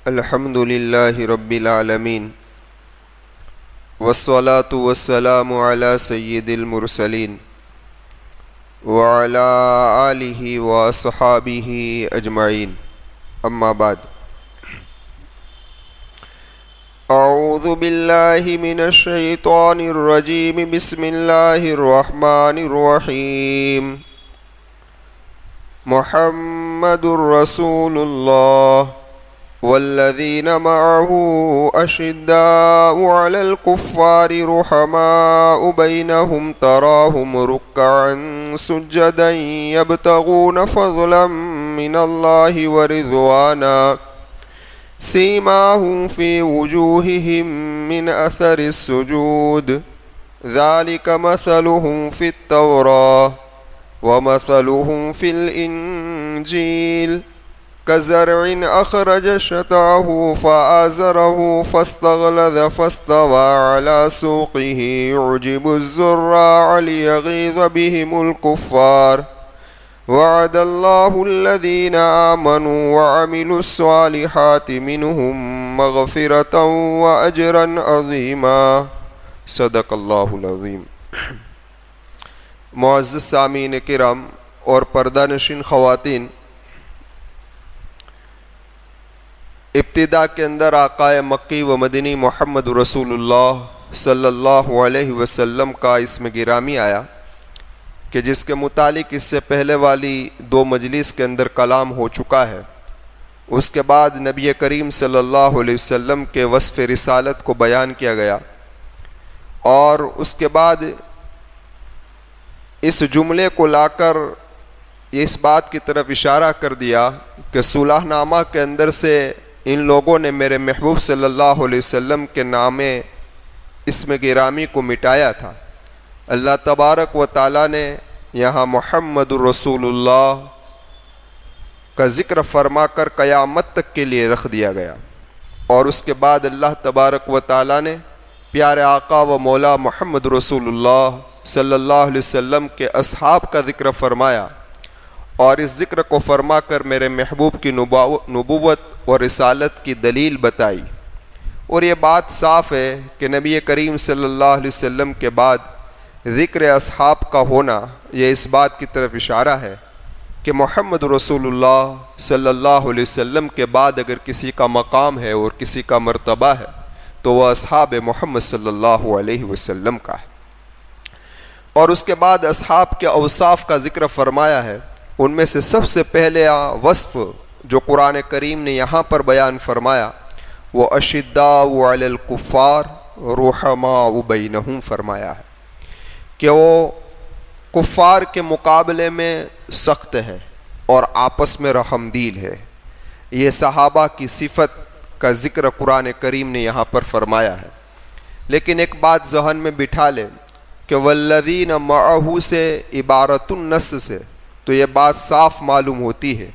الحمد للہ رب العالمین والصلاة والسلام علی سید المرسلین وعلی آلہ واصحابہ اجمعین اما بعد اعوذ باللہ من الشیطان الرجیم بسم اللہ الرحمن الرحیم محمد رسول اللہ والذین معه اشداء علی الکفار رحماء بینہم تراہم رکعا سجدا یبتغون فضلا من اللہ ورضوانا سیماہم فی وجوہہم من اثر السجود ذالک مثلہم فی التوراۃ ومثلہم فی الانجیل كزرع أخرج شطأه فآزره فاستغلظ فاستوى على سوقه يعجب الزراع ليغيظ بهم الكفار وعد الله الذين آمنوا وعملوا الصالحات منهم مغفرة وأجرا عظيما صدق الله العظيم۔ معزز سامعین کرام اور پردہ نشین خواتین، ابتدا کے اندر آقائے مکی و مدنی محمد رسول اللہ صلی اللہ علیہ وسلم کا اسم گرامی آیا کہ جس کے متعلق اس سے پہلے والی دو مجلس کے اندر کلام ہو چکا ہے۔ اس کے بعد نبی کریم صلی اللہ علیہ وسلم کے وصف رسالت کو بیان کیا گیا، اور اس کے بعد اس جملے کو لا کر اس بات کی طرف اشارہ کر دیا کہ صلح نامہ کے اندر سے ان لوگوں نے میرے محبوب صلی اللہ علیہ وسلم کے نام اسم گرامی کو مٹایا تھا۔ اللہ تبارک و تعالیٰ نے یہاں محمد رسول اللہ کا ذکر فرما کر قیامت تک کے لیے رکھ دیا گیا، اور اس کے بعد اللہ تبارک و تعالیٰ نے پیارے آقا و مولا محمد رسول اللہ صلی اللہ علیہ وسلم کے اصحاب کا ذکر فرمایا، اور اس ذکر کو فرما کر میرے محبوب کی نبوت اور رسالت کی دلیل بتائی۔ اور یہ بات صاف ہے کہ نبی کریم صلی اللہ علیہ وسلم کے بعد ذکر اصحاب کا ہونا یہ اس بات کی طرف اشارہ ہے کہ محمد رسول اللہ صلی اللہ علیہ وسلم کے بعد اگر کسی کا مقام ہے اور کسی کا مرتبہ ہے تو وہ اصحاب محمد صلی اللہ علیہ وسلم کا ہے۔ اور اس کے بعد اصحاب کے اوصاف کا ذکر فرمایا ہے۔ ان میں سے سب سے پہلے وصف جو قرآن کریم نے یہاں پر بیان فرمایا وہ اشداء علی الکفار رحماء بینہم فرمایا ہے کہ وہ کفار کے مقابلے میں سخت ہے اور آپس میں رحم دل ہے۔ یہ صحابہ کی صفت کا ذکر قرآن کریم نے یہاں پر فرمایا ہے۔ لیکن ایک بات ذہن میں بٹھا لیں کہ والذین معہ سے عبارت النص سے تو یہ بات صاف معلوم ہوتی ہے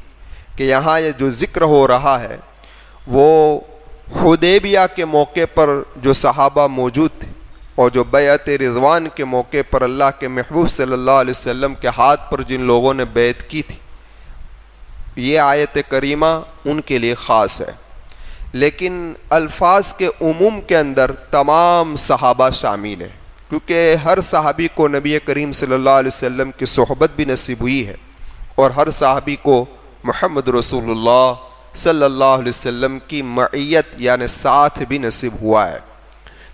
کہ یہاں یہ جو ذکر ہو رہا ہے وہ حدیبیہ کے موقع پر جو صحابہ موجود تھے اور جو بیعت رضوان کے موقع پر اللہ کے محبوب صلی اللہ علیہ وسلم کے ہاتھ پر جن لوگوں نے بیعت کی تھی، یہ آیت کریمہ ان کے لیے خاص ہے۔ لیکن الفاظ کے عموم کے اندر تمام صحابہ شامل ہیں، کیونکہ ہر صحابی کو نبی کریم صلی اللہ علیہ وسلم کی صحبت بھی نصیب ہوئی ہے، اور ہر صحابی کو محمد رسول اللہ صلی اللہ علیہ وسلم کی معیت یعنی ساتھ بھی نصیب ہوا ہے،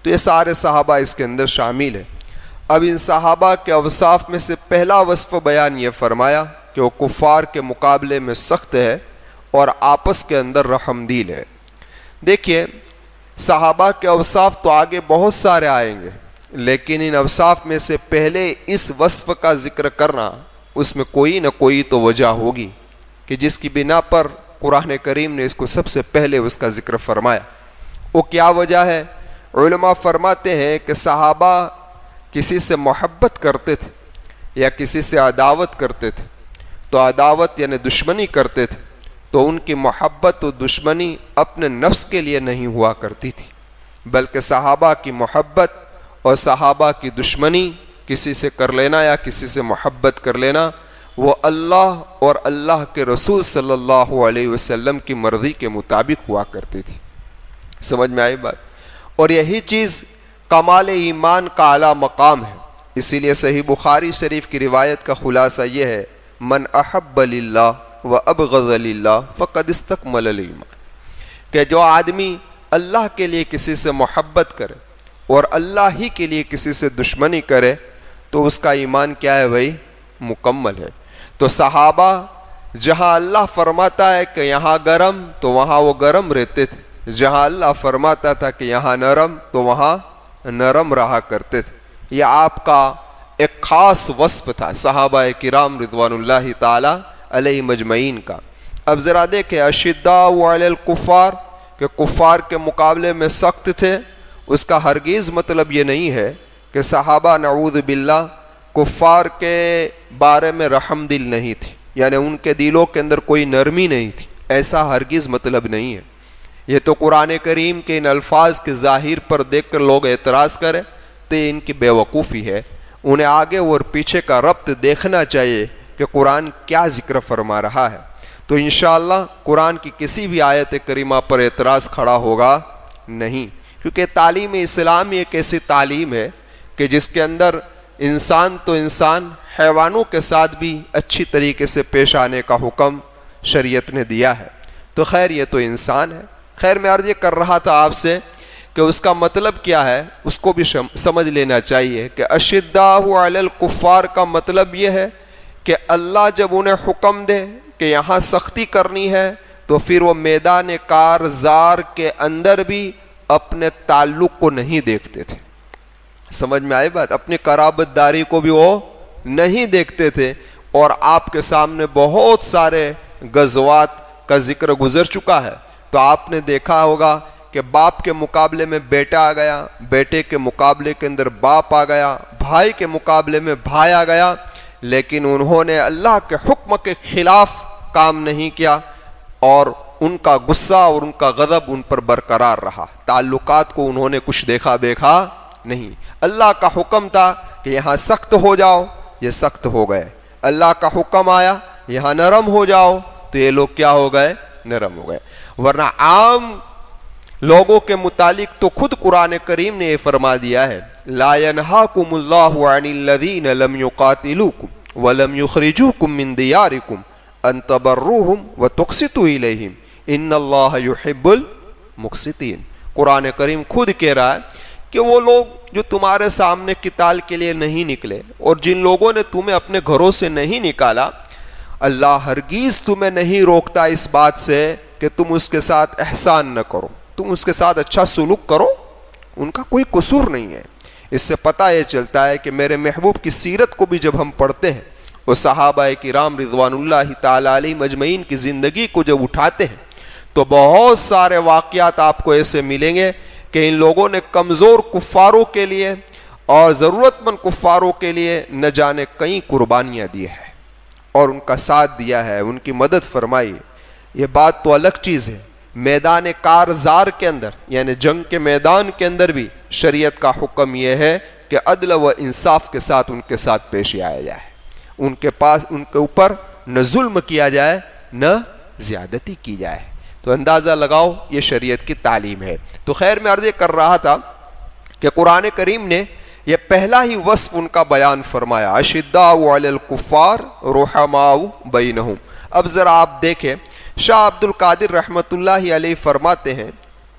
تو یہ سارے صحابہ اس کے اندر شامل ہیں۔ اب ان صحابہ کے اوصاف میں سے پہلا وصف بیان یہ فرمایا کہ وہ کفار کے مقابلے میں سخت ہے اور آپس کے اندر رحم دل ہے۔ دیکھیے، صحابہ کے اوصاف تو آگے بہت سارے آئیں گے، لیکن ان اوصاف میں سے پہلے اس وصف کا ذکر کرنا، اس میں کوئی نہ کوئی تو وجہ ہوگی کہ جس کی بنا پر قرآن کریم نے اس کو سب سے پہلے اس کا ذکر فرمایا۔ وہ کیا وجہ ہے؟ علماء فرماتے ہیں کہ صحابہ کسی سے محبت کرتے تھے یا کسی سے عداوت کرتے تھے، تو عداوت یعنی دشمنی کرتے تھے، تو ان کی محبت و دشمنی اپنے نفس کے لیے نہیں ہوا کرتی تھی، بلکہ صحابہ کی محبت اور صحابہ کی دشمنی کسی سے کر لینا یا کسی سے محبت کر لینا وہ اللہ اور اللہ کے رسول صلی اللہ علیہ وسلم کی مرضی کے مطابق ہوا کرتی تھی۔ سمجھ میں آئی بات؟ اور یہی چیز کمال ایمان کا اعلیٰ مقام ہے۔ اسی لیے صحیح بخاری شریف کی روایت کا خلاصہ یہ ہے، من احب للہ و ابغض للہ فقد استکمل الایمان، کہ جو آدمی اللہ کے لیے کسی سے محبت کرے اور اللہ ہی کے لیے کسی سے دشمنی کرے تو اس کا ایمان کیا ہے بھائی؟ مکمل ہے۔ تو صحابہ جہاں اللہ فرماتا ہے کہ یہاں گرم تو وہاں وہ گرم رہتے تھے، جہاں اللہ فرماتا تھا کہ یہاں نرم تو وہاں نرم رہا کرتے تھے۔ یہ آپ کا ایک خاص وصف تھا صحابہ کرام رضوان اللہ تعالی علیہ مجمعین کا۔ اب ذرا دیکھیں، اشداء علی الکفار کہ کفار کے مقابلے میں سخت تھے، اس کا ہرگز مطلب یہ نہیں ہے کہ صحابہ نعوذ باللہ کفار کے بارے میں رحم دل نہیں تھی، یعنی ان کے دلوں کے اندر کوئی نرمی نہیں تھی، ایسا ہرگز مطلب نہیں ہے۔ یہ تو قرآن کریم کے ان الفاظ کے ظاہر پر دیکھ کر لوگ اعتراض کریں تو یہ ان کی بے وقوفی ہے۔ انہیں آگے اور پیچھے کا ربط دیکھنا چاہیے کہ قرآن کیا ذکر فرما رہا ہے، تو انشاءاللہ قرآن کی کسی بھی آیت کریمہ پر اعتراض کھڑا ہوگا نہیں، کیونکہ تعلیم اسلام ایک ایسی تعلیم ہے کہ جس کے اندر انسان تو انسان، حیوانوں کے ساتھ بھی اچھی طریقے سے پیش آنے کا حکم شریعت نے دیا ہے۔ تو خیر یہ تو انسان ہے۔ خیر میں عرض یہ کر رہا تھا آپ سے کہ اس کا مطلب کیا ہے اس کو بھی سمجھ لینا چاہیے کہ اشداء علی الکفار کا مطلب یہ ہے کہ اللہ جب انہیں حکم دے کہ یہاں سختی کرنی ہے تو پھر وہ میدان کارزار کے اندر بھی اپنے تعلق کو نہیں دیکھتے تھے۔ سمجھ میں آئی بات؟ اپنی قرابت داری کو بھی وہ نہیں دیکھتے تھے۔ اور آپ کے سامنے بہت سارے غزوات کا ذکر گزر چکا ہے، تو آپ نے دیکھا ہوگا کہ باپ کے مقابلے میں بیٹا آ گیا، بیٹے کے مقابلے کے اندر باپ آ گیا، بھائی کے مقابلے میں بھائی آ گیا، لیکن انہوں نے اللہ کے حکم کے خلاف کام نہیں کیا اور ان کا غصہ اور ان کا غضب ان پر برقرار رہا۔ تعلقات کو انہوں نے کچھ دیکھا بیکھا نہیں۔ اللہ کا حکم تھا کہ یہاں سخت ہو جاؤ، یہ سخت ہو گئے۔ اللہ کا حکم آیا یہاں نرم ہو جاؤ، تو یہ لوگ کیا ہو گئے؟ نرم ہو گئے۔ ورنہ عام لوگوں کے متعلق تو خود قرآن کریم نے یہ فرما دیا ہے، لا ینہاکم اللہ عن الذین لم یقاتلوکم ولم یخرجوکم من دیارکم ان تبروہم وتقسطوا الیہم ان اللہ یحب المقسطین۔ قرآن کریم خود کہہ رہا ہے کہ وہ لوگ جو تمہارے سامنے قتال کے لیے نہیں نکلے اور جن لوگوں نے تمہیں اپنے گھروں سے نہیں نکالا، اللہ ہرگز تمہیں نہیں روکتا اس بات سے کہ تم اس کے ساتھ احسان نہ کرو، تم اس کے ساتھ اچھا سلوک کرو، ان کا کوئی قصور نہیں ہے۔ اس سے پتہ یہ چلتا ہے کہ میرے محبوب کی سیرت کو بھی جب ہم پڑھتے ہیں اور صحابہ کرام رضوان اللہ تعالی علیہ مجمعین کی زندگی کو جب اٹھاتے ہیں تو بہت سارے واقعات آپ کو ایسے ملیں گے کہ ان لوگوں نے کمزور کفاروں کے لیے اور ضرورت مند کفاروں کے لیے نہ جانے کئی قربانیاں دی ہیں اور ان کا ساتھ دیا ہے، ان کی مدد فرمائی۔ یہ بات تو الگ چیز ہے، میدان کارزار کے اندر یعنی جنگ کے میدان کے اندر بھی شریعت کا حکم یہ ہے کہ عدل و انصاف کے ساتھ ان کے ساتھ پیش آیا جائے، ان کے اوپر نہ ظلم کیا جائے نہ زیادتی کی جائے۔ تو اندازہ لگاؤ یہ شریعت کی تعلیم ہے۔ تو خیر میں عرض کر رہا تھا کہ قرآن کریم نے یہ پہلا ہی وصف ان کا بیان فرمایا، اشداء علی الکفار رحماء بینہم۔ اب ذرا آپ دیکھیں، شاہ عبد القادر رحمۃ اللہ علیہ فرماتے ہیں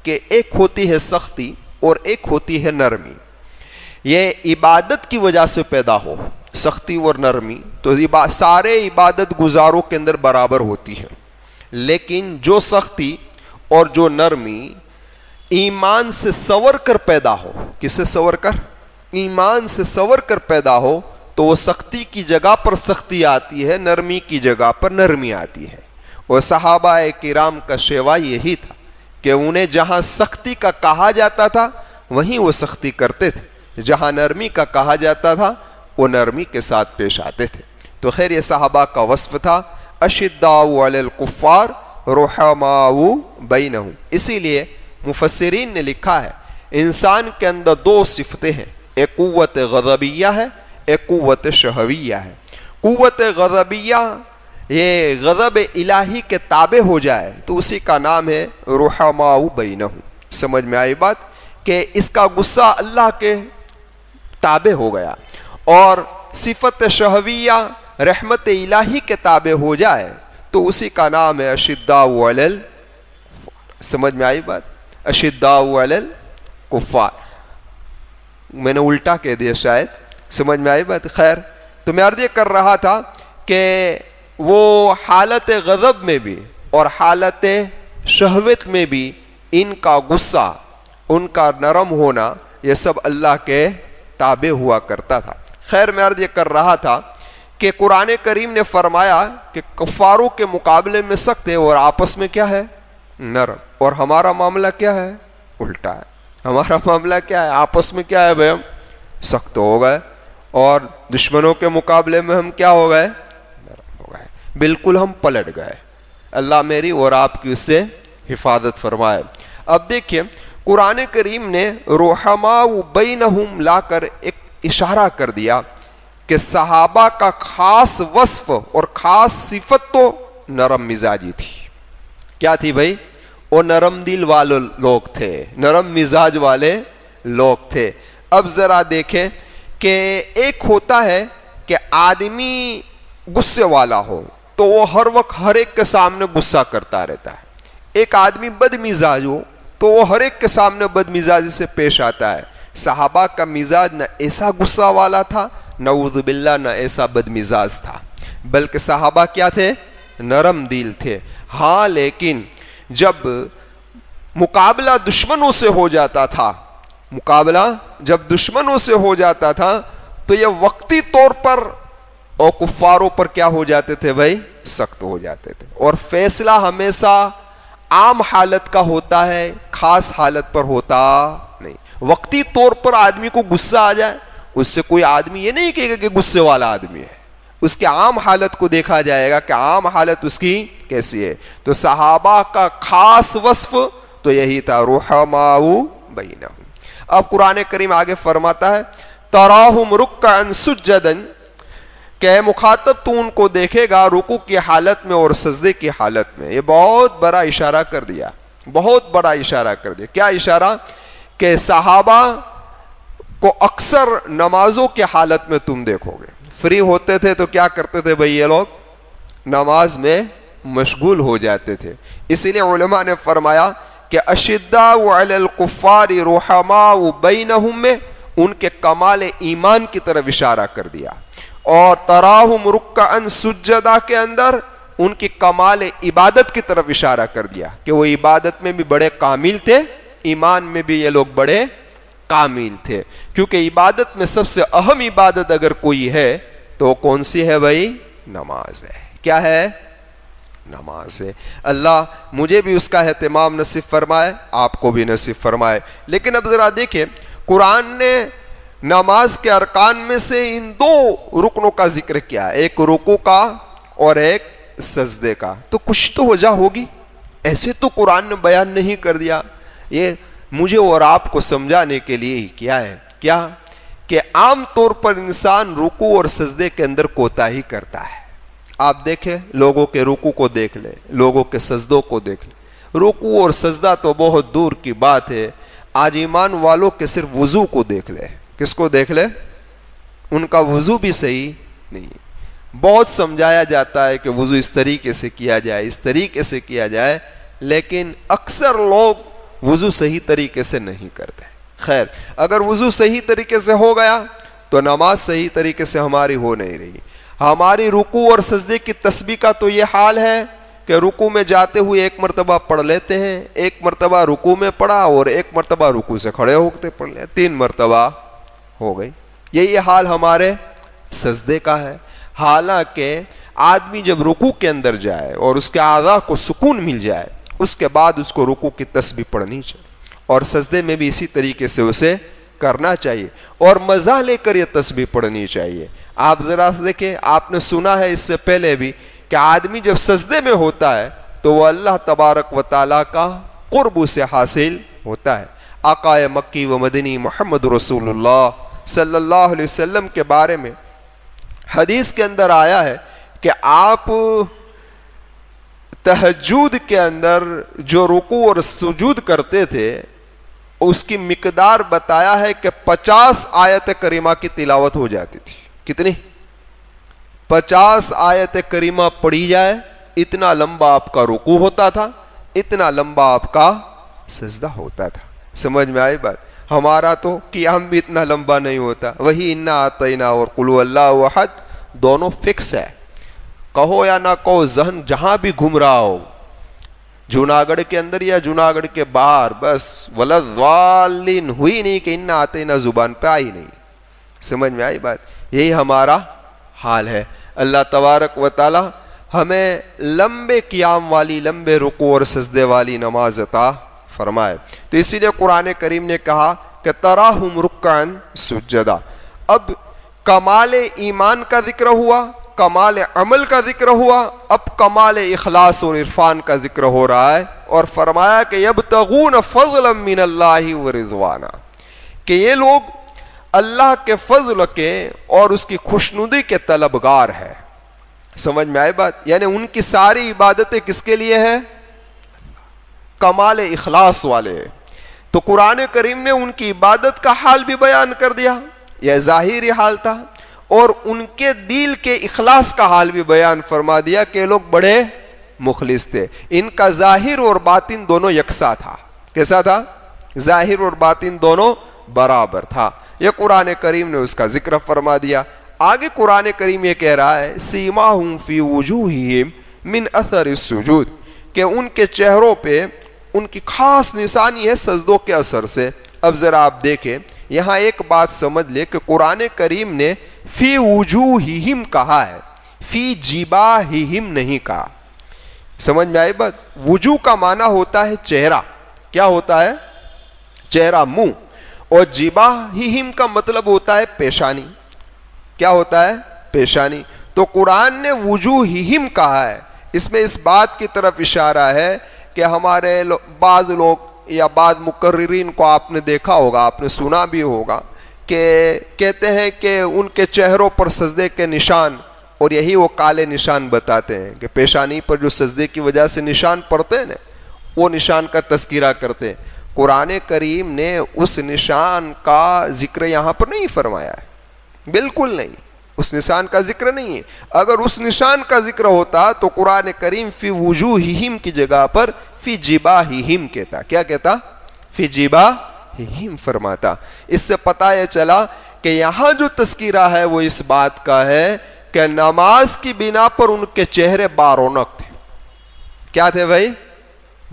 کہ ایک ہوتی ہے سختی اور ایک ہوتی ہے نرمی۔ یہ عبادت کی وجہ سے پیدا ہو سختی اور نرمی تو سارے عبادت گزاروں کے اندر برابر ہوتی ہے، لیکن جو سختی اور جو نرمی ایمان سے سور کر پیدا ہو، کس سے سور کر؟ ایمان سے سور کر پیدا ہو تو وہ سختی کی جگہ پر سختی آتی ہے، نرمی کی جگہ پر نرمی آتی ہے۔ اور صحابہ کرام کا شیوا یہی تھا کہ انہیں جہاں سختی کا کہا جاتا تھا وہیں وہ سختی کرتے تھے، جہاں نرمی کا کہا جاتا تھا وہ نرمی کے ساتھ پیش آتے تھے۔ تو خیر یہ صحابہ کا وصف تھا، اشداء علی الکفار رحماء بینہم۔ اسی لیے مفسرین نے لکھا ہے انسان کے اندر دو صفتیں ہیں، ایک قوت غضبیہ ہے، ایک قوت شہویہ ہے۔ قوت غضبیہ یہ غضب الہی کے تابع ہو جائے تو اسی کا نام ہے رحماء بینہم. سمجھ میں آئی بات کہ اس کا غصہ اللہ کے تابع ہو گیا. اور صفت شہویہ رحمت الہی کے تابع ہو جائے تو اسی کا نام ہے اشداء علی الکفار. سمجھ میں آئی بات؟ اشداء علی الکفار. میں نے الٹا کہہ دیا شاید. سمجھ میں آئی بات؟ خیر، تو میں عرض یہ کر رہا تھا کہ وہ حالت غضب میں بھی اور حالت شہوت میں بھی ان کا غصہ، ان کا نرم ہونا، یہ سب اللہ کے تابع ہوا کرتا تھا. خیر، میں عرض یہ کر رہا تھا کہ قرآن کریم نے فرمایا کہ کفاروں کے مقابلے میں سخت ہے اور آپس میں کیا ہے؟ نرم. اور ہمارا معاملہ کیا ہے؟ الٹا ہے. ہمارا معاملہ کیا ہے؟ آپس میں کیا ہے بھائی؟ ہم سخت ہو گئے اور دشمنوں کے مقابلے میں ہم کیا ہو گئے؟ نرم ہو گئے. بالکل ہم پلٹ گئے. اللہ میری اور آپ کی اس سے حفاظت فرمائے. اب دیکھیے قرآن کریم نے رحماء بینہم لا کر ایک اشارہ کر دیا کہ صحابہ کا خاص وصف اور خاص صفت تو نرم مزاجی تھی. کیا تھی بھائی؟ وہ نرم دل والے لوگ تھے، نرم مزاج والے لوگ تھے. اب ذرا دیکھیں کہ ایک ہوتا ہے کہ آدمی غصے والا ہو تو وہ ہر وقت ہر ایک کے سامنے غصہ کرتا رہتا ہے. ایک آدمی بد مزاج ہو تو وہ ہر ایک کے سامنے بد مزاجی سے پیش آتا ہے. صحابہ کا مزاج نہ ایسا غصہ والا تھا، نعوذ باللہ نہ ایسا بد مزاج تھا، بلکہ صحابہ کیا تھے؟ نرم دل تھے. ہاں، لیکن جب مقابلہ دشمنوں سے ہو جاتا تھا، مقابلہ جب دشمنوں سے ہو جاتا تھا تو یہ وقتی طور پر اور کفاروں پر کیا ہو جاتے تھے بھائی؟ سخت ہو جاتے تھے. اور فیصلہ ہمیشہ عام حالت کا ہوتا ہے، خاص حالت پر ہوتا نہیں. وقتی طور پر آدمی کو غصہ آ جائے، اس سے کوئی آدمی یہ نہیں کہے گا کہ غصے والا آدمی ہے. اس کے عام حالت کو دیکھا جائے گا کہ عام حالت اس کی کیسی ہے. تو صحابہ کا خاص وصف تو یہی تھا، رحماء بینہم. اب قرآن کریم آگے فرماتا ہے تراہم رکعا سجدا، کہ اے مخاطب تو ان کو دیکھے گا رکوع کی حالت میں اور سجدے کی حالت میں. یہ بہت بڑا اشارہ کر دیا، بہت بڑا اشارہ کر دیا. کیا اشارہ؟ کہ صحابہ کو اکثر نمازوں کی حالت میں تم دیکھو گے. فری ہوتے تھے تو کیا کرتے تھے بھئی؟ یہ لوگ نماز میں مشغول ہو جاتے تھے. اسی لیے علماء نے فرمایا کہ اشداء علی الکفار رحماء بینہم میں ان کے کمال ایمان کی طرف اشارہ کر دیا. اور تراہم رکعا سجدا کے اندر ان کی کمال عبادت کی طرف اشارہ کر دیا کہ وہ عبادت میں بھی بڑے کامل تھے، ایمان میں بھی یہ لوگ بڑے کامل تھے. کیونکہ عبادت میں سب سے اہم عبادت اگر کوئی ہے تو وہ کون سی ہے بھائی؟ نماز ہے. کیا ہے؟ نماز ہے. اللہ مجھے بھی اس کا اہتمام نصیب فرمائے، آپ کو بھی نصیب فرمائے. لیکن اب ذرا دیکھیں قرآن نے نماز کے ارکان میں سے ان دو رکنوں کا ذکر کیا ہے، ایک رکوع کا اور ایک سجدے کا. تو کچھ تو وجہ ہوگی، ایسے تو قرآن نے بیان نہیں کر دیا. یہ مجھے اور آپ کو سمجھانے کے لیے ہی کیا ہے. کیا کہ عام طور پر انسان رکوع اور سجدے کے اندر کوتاہی کرتا ہے. آپ دیکھیں لوگوں کے رکوع کو دیکھ لیں، لوگوں کے سجدوں کو دیکھ لیں. رکوع اور سجدہ تو بہت دور کی بات ہے. آج ایمان والوں کے صرف وضو کو دیکھ لیں. کس کو دیکھ لیں؟ ان کا وضو بھی صحیح نہیں. بہت سمجھایا جاتا ہے کہ وضو اس طریقے سے کیا جائے، اس طریقے سے کیا جائے، لیکن اکثر لوگ وضو صحیح طریقے سے نہیں کرتے. خیر، اگر وضو صحیح طریقے سے ہو گیا تو نماز صحیح طریقے سے ہماری ہو نہیں رہی. ہماری رکوع اور سجدے کی تسبیح کا تو یہ حال ہے کہ رکوع میں جاتے ہوئے ایک مرتبہ پڑھ لیتے ہیں، ایک مرتبہ رکوع میں پڑھا اور ایک مرتبہ رکوع سے کھڑے ہوتے پڑھ لیا، 3 مرتبہ ہو گئی. یہی حال ہمارے سجدے کا ہے. حالانکہ آدمی جب رکوع کے اندر جائے اور اس کے اعضاء کو سکون مل جائے اس کے بعد اس کو رکوع کی تسبیح پڑھنی چاہیے، اور سجدے میں بھی اسی طریقے سے اسے کرنا چاہیے اور مزہ لے کر یہ تسبیح پڑھنی چاہیے. آپ ذرا دیکھیں، آپ نے سنا ہے اس سے پہلے بھی کہ آدمی جب سجدے میں ہوتا ہے تو وہ اللہ تبارک و تعالیٰ کا قرب سے حاصل ہوتا ہے. آقا مکی و مدنی محمد رسول اللہ صلی اللہ علیہ وسلم کے بارے میں حدیث کے اندر آیا ہے کہ آپ تہجد کے اندر جو رکوع اور سجود کرتے تھے اس کی مقدار بتایا ہے کہ 50 آیت کریمہ کی تلاوت ہو جاتی تھی. کتنی؟ 50 آیت کریمہ پڑھی جائے اتنا لمبا آپ کا رکوع ہوتا تھا, اتنا لمبا آپ کا سجدہ ہوتا تھا. سمجھ میں آئی بات؟ ہمارا تو قیام بھی اتنا لمبا نہیں ہوتا. وہی انا اعطینا اور قل هو اللہ احد دونوں فکس ہے, کہو یا نہ کہو, ذہن جہاں بھی گھوم رہا ہو, جوناگڑھ کے اندر یا جوناگڑھ کے باہر, بس ولضالین ہوئی نہیں کہ انا اعطینا زبان پہ آئی نہیں. سمجھ میں آئی بات؟ یہی ہمارا حال ہے. اللہ تبارک و تعالی ہمیں لمبے قیام والی, لمبے رکوع اور سجدے والی نماز عطا فرمائے. تو اسی لیے قرآن کریم نے کہا کہ تراہم رکعن سجدا. اب کمال ایمان کا ذکر ہوا, کمال عمل کا ذکر ہوا, اب کمال اخلاص اور عرفان کا ذکر ہو رہا ہے. اور فرمایا کہ یبتغون فضلا من اللہ ورضوانا, کہ یہ لوگ اللہ کے فضل کے اور اس کی خوشنودی کے طلبگار ہے. سمجھ میں آئے بات؟ یعنی ان کی ساری عبادتیں کس کے لیے ہیں؟ کمال اخلاص والے. تو قرآن کریم نے ان کی عبادت کا حال بھی بیان کر دیا, یہ ظاہری حال تھا, اور ان کے دل کے اخلاص کا حال بھی بیان فرما دیا کہ لوگ بڑے مخلص تھے. ان کا ظاہر اور باطن دونوں یکساں تھا. کیسا تھا؟ ظاہر اور باطن دونوں برابر تھا. یہ قرآن کریم نے اس کا ذکر فرما دیا. آگے قرآن کریم یہ کہہ رہا ہے سیماہم فی وجوہہم من اثر السجود, کہ ان کے چہروں پہ ان کی خاص نشانی ہے سجدوں کے اثر سے. اب ذرا آپ دیکھیں, یہاں ایک بات سمجھ لے کہ قرآن کریم نے فی وجوہہم کہا ہے, فی جباہہم نہیں کہا. سمجھ میں آئی بات؟ وجوہ کا معنی ہوتا ہے چہرہ. کیا ہوتا ہے؟ چہرہ, منہ. اور جباہہم کا مطلب ہوتا ہے پیشانی. کیا ہوتا ہے؟ پیشانی. تو قرآن نے وجوہہم کہا ہے, اس میں اس بات کی طرف اشارہ ہے کہ ہمارے بعض لوگ یا بعض مقررین کو آپ نے دیکھا ہوگا, آپ نے سنا بھی ہوگا کہ کہتے ہیں کہ ان کے چہروں پر سجدے کے نشان, اور یہی وہ کالے نشان بتاتے ہیں کہ پیشانی پر جو سجدے کی وجہ سے نشان پڑتے ہیں نا, وہ نشان کا تذکرہ کرتے ہیں. قرآن کریم نے اس نشان کا ذکر یہاں پر نہیں فرمایا ہے, بالکل نہیں, اس نشان کا ذکر نہیں ہے. اگر اس نشان کا ذکر ہوتا تو قرآن کریم فی وجوہہم کی جگہ پر فی جباہہم کہتا. کیا کہتا؟ فی جباہہم فرماتا. اس سے پتہ یہ چلا کہ یہاں جو تذکرہ ہے وہ اس بات کا ہے کہ نماز کی بنا پر ان کے چہرے بارونق تھے. کیا تھے بھائی؟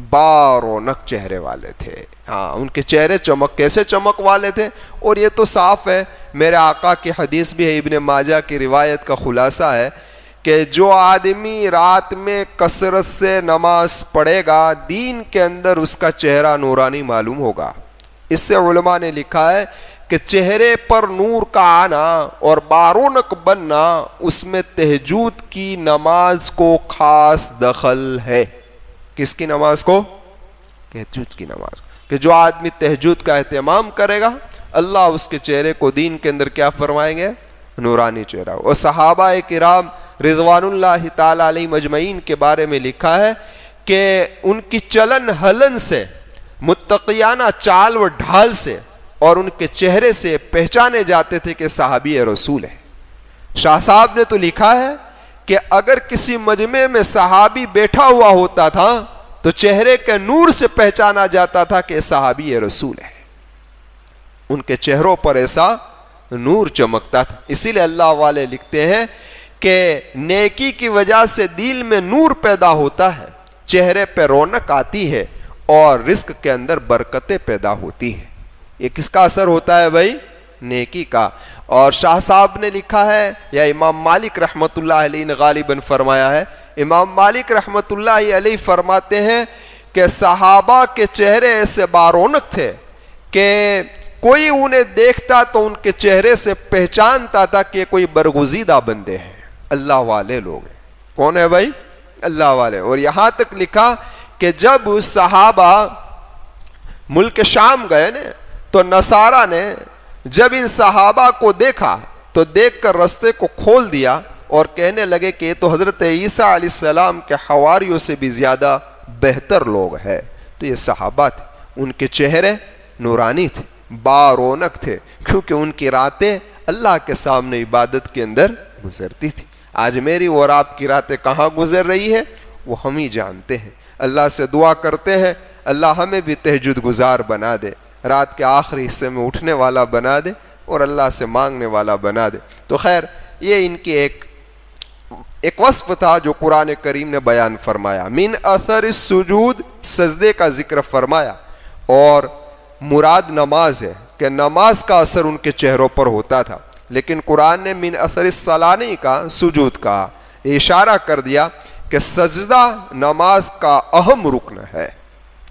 بارونق چہرے والے تھے. ہاں, ان کے چہرے چمک, کیسے چمک والے تھے؟ اور یہ تو صاف ہے, میرے آقا کی حدیث بھی ہے, ابن ماجہ کی روایت کا خلاصہ ہے کہ جو آدمی رات میں کثرت سے نماز پڑھے گا دین کے اندر اس کا چہرہ نورانی معلوم ہوگا. اس سے علماء نے لکھا ہے کہ چہرے پر نور کا آنا اور بارونق بننا اس میں تہجد کی نماز کو خاص دخل ہے. کس کی نماز کو؟ تہجد کی نماز کو. کہ جو آدمی تہجد کا اہتمام کرے گا اللہ اس کے چہرے کو دین کے اندر کیا فرمائیں گے؟ نورانی چہرہ. اور صحابہ کرام رضوان اللہ تعالی علیہ مجمعین کے بارے میں لکھا ہے کہ ان کی چلن ہلن سے, متقیانہ چال و ڈھال سے, اور ان کے چہرے سے پہچانے جاتے تھے کہ صحابی رسول ہے. شاہ صاحب نے تو لکھا ہے کہ اگر کسی مجمع میں صحابی بیٹھا ہوا ہوتا تھا تو چہرے کے نور سے پہچانا جاتا تھا کہ صحابی رسول ہے. ان کے چہروں پر ایسا نور چمکتا تھا. اسی لیے اللہ والے لکھتے ہیں کہ نیکی کی وجہ سے دل میں نور پیدا ہوتا ہے, چہرے پہ رونق آتی ہے, اور رزق کے اندر برکتیں پیدا ہوتی ہیں. یہ کس کا اثر ہوتا ہے بھائی؟ نیکی کا. اور شاہ صاحب نے لکھا ہے, یا امام مالک رحمت اللہ علیہ نے غالباً فرمایا ہے, امام مالک رحمت اللہ علیہ فرماتے ہیں کہ صحابہ کے چہرے ایسے بارونق تھے کہ کوئی انہیں دیکھتا تو ان کے چہرے سے پہچانتا تھا کہ کوئی برگزیدہ بندے ہیں, اللہ والے لوگ ہیں. کون ہے بھائی؟ اللہ والے. اور یہاں تک لکھا کہ جب صحابہ ملک شام گئے نا تو نصارہ نے جب ان صحابہ کو دیکھا تو دیکھ کر رستے کو کھول دیا اور کہنے لگے کہ یہ تو حضرت عیسیٰ علیہ السلام کے حواریوں سے بھی زیادہ بہتر لوگ ہیں۔ تو یہ صحابہ تھے، ان کے چہرے نورانی تھے، بارونق تھے، کیونکہ ان کی راتیں اللہ کے سامنے عبادت کے اندر گزرتی تھی۔ آج میری اور آپ کی راتیں کہاں گزر رہی ہے وہ ہم ہی جانتے ہیں۔ اللہ سے دعا کرتے ہیں اللہ ہمیں بھی تہجد گزار بنا دے، رات کے آخری حصے میں اٹھنے والا بنا دے اور اللہ سے مانگنے والا بنا دے۔ تو خیر یہ ان کی ایک وصف تھا جو قرآن کریم نے بیان فرمایا۔ من اثر السجود، سجدے کا ذکر فرمایا، اور مراد نماز ہے کہ نماز کا اثر ان کے چہروں پر ہوتا تھا، لیکن قرآن نے من اثر الصلاۃ نہیں کہا، سجود کہا۔ یہ اشارہ کر دیا کہ سجدہ نماز کا اہم رکن ہے۔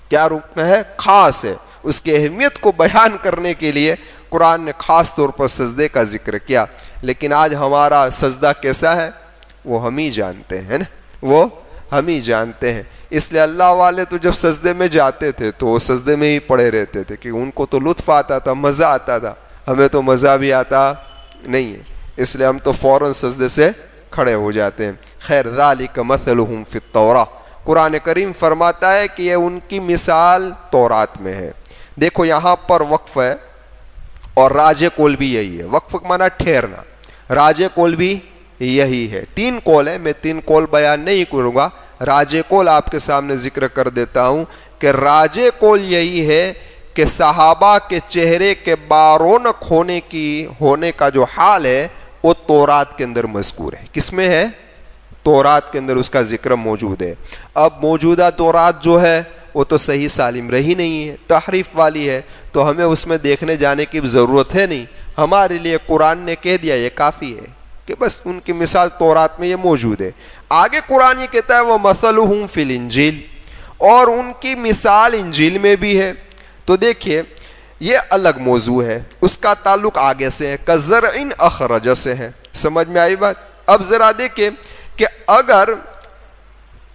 کیا رکن ہے؟ خاص ہے۔ اس کی اہمیت کو بیان کرنے کے لیے قرآن نے خاص طور پر سجدے کا ذکر کیا۔ لیکن آج ہمارا سجدہ کیسا ہے وہ ہم ہی جانتے ہیں نا، وہ ہم ہی جانتے ہیں۔ اس لیے اللہ والے تو جب سجدے میں جاتے تھے تو وہ سجدے میں ہی پڑے رہتے تھے، کہ ان کو تو لطف آتا تھا، مزہ آتا تھا، ہمیں تو مزہ بھی آتا نہیں ہے، اس لیے ہم تو فوراً سجدے سے کھڑے ہو جاتے ہیں۔ خیر ذالک مثلہم فی التوراۃ، قرآن کریم فرماتا ہے کہ یہ ان کی مثال تورات میں ہے۔ دیکھو یہاں پر وقف ہے اور راجے قول بھی یہی ہے۔ وقف مانا ٹھہرنا، راجے قول بھی یہی ہے۔ 3 قول ہے، میں 3 قول بیان نہیں کروں گا، راجے قول آپ کے سامنے ذکر کر دیتا ہوں کہ راجے قول یہی ہے کہ صحابہ کے چہرے کے بارونق ہونے کا جو حال ہے وہ تورات کے اندر مذکور ہے۔ کس میں ہے؟ تورات کے اندر اس کا ذکر موجود ہے۔ اب موجودہ تورات جو ہے وہ تو صحیح سالم رہی نہیں ہے، تحریف والی ہے، تو ہمیں اس میں دیکھنے جانے کی ضرورت ہے نہیں۔ ہمارے لیے قرآن نے کہہ دیا یہ کافی ہے کہ بس ان کی مثال تورات میں یہ موجود ہے۔ آگے قرآن یہ کہتا ہے وَمَثَلُهُمْ فِي الْإِنْجِيلِ، اور ان کی مثال انجیل میں بھی ہے۔ تو دیکھیے یہ الگ موضوع ہے، اس کا تعلق آگے سے ہے، كَزَرْعٍ أَخْرَجَ سے ہے۔ سمجھ میں آئی بات؟ اب ذرا دیکھیں کہ اگر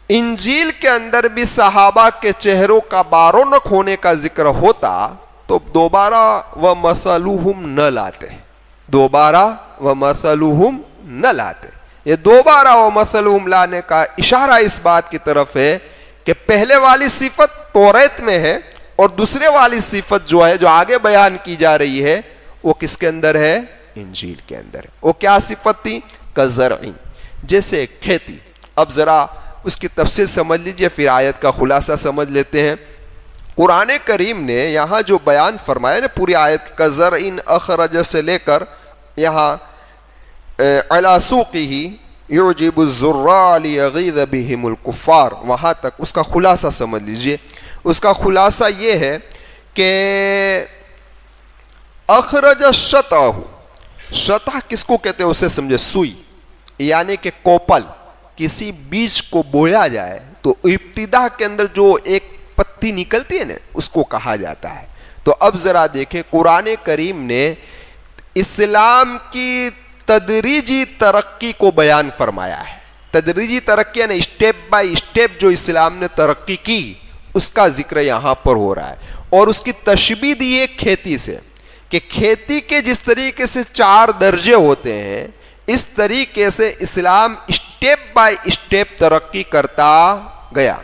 انجیل کے اندر بھی صحابہ کے چہروں کا بارونق ہونے کا ذکر ہوتا تو دوبارہ وَمَثَلُهُمْ نہ لاتے، دوبارہ وَمَثَلُهُمْ نہ لاتے۔ یہ دوبارہ وَمَثَلُهُمْ لانے کا اشارہ اس بات کی طرف ہے کہ پہلے والی صفت توریت میں ہے اور دوسرے والی صفت جو ہے جو آگے بیان کی جا رہی ہے وہ کس کے اندر ہے؟ انجیل کے اندر ہے۔ وہ کیا صفت تھی؟ کزرعین، جیسے کھیتی۔ اب ذرا اس کی تفصیل سمجھ لیجئے، پھر آیت کا خلاصہ سمجھ لیتے ہیں۔ قرآن کریم نے یہاں جو بیان فرمایا نا پوری آیت کزرعین اخرج سے لے کر یہاں علی سوقہ یعجب الزراع لیغیظ بہم الکفار، وہاں تک اس کا خلاصہ سمجھ لیجئے۔ اس کا خلاصہ یہ ہے کہ اخرج شطہ، شطہ کس کو کہتے ہیں اسے سمجھے، سوئی، یعنی کہ کوپل، کسی بیج کو بویا جائے تو ابتدا کے اندر جو ایک پتی نکلتی ہے نا اس کو کہا جاتا ہے۔ تو اب ذرا دیکھیں قرآن کریم نے اسلام کی تدریجی ترقی کو بیان فرمایا ہے۔ تدریجی ترقی یعنی اسٹیپ بائی اسٹیپ جو اسلام نے ترقی کی اس کا ذکر یہاں پر ہو رہا ہے، اور اس کی تشبیہ دی ہے کھیتی سے، کہ کھیتی کے جس طریقے سے 4 درجے ہوتے ہیں اس طریقے سے اسلام اسٹیپ بائی اسٹیپ ترقی کرتا گیا۔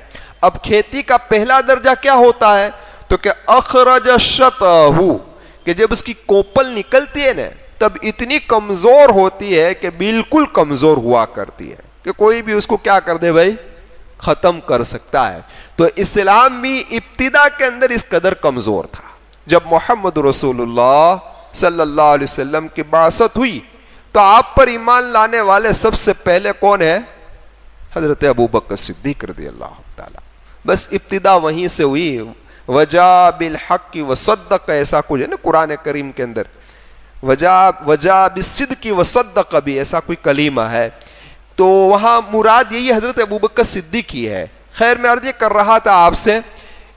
اب کھیتی کا پہلا درجہ کیا ہوتا ہے تو کہ اخرج شطہ، کہ جب اس کی کوپل نکلتی ہے نا تب اتنی کمزور ہوتی ہے کہ بالکل کمزور ہوا کرتی ہے کہ کوئی بھی اس کو کیا کر دے بھائی، ختم کر سکتا ہے۔ تو اسلام بھی ابتدا کے اندر اس قدر کمزور تھا۔ جب محمد رسول اللہ صلی اللہ علیہ وسلم کی بعثت ہوئی تو آپ پر ایمان لانے والے سب سے پہلے کون ہے؟ حضرت ابوبکر صدیق رضی اللہ تعالی۔ بس ابتدا وہیں سے ہوئی، وجا بالحق وصدق، ایسا کچھ ہے نا قرآن کریم کے اندر، وجا بالصدق وصدق بھی ایسا کوئی کلمہ ہے، تو وہاں مراد یہی حضرت ابوبکر صدیق ہی ہے۔ خیر میں عرض کر رہا تھا آپ سے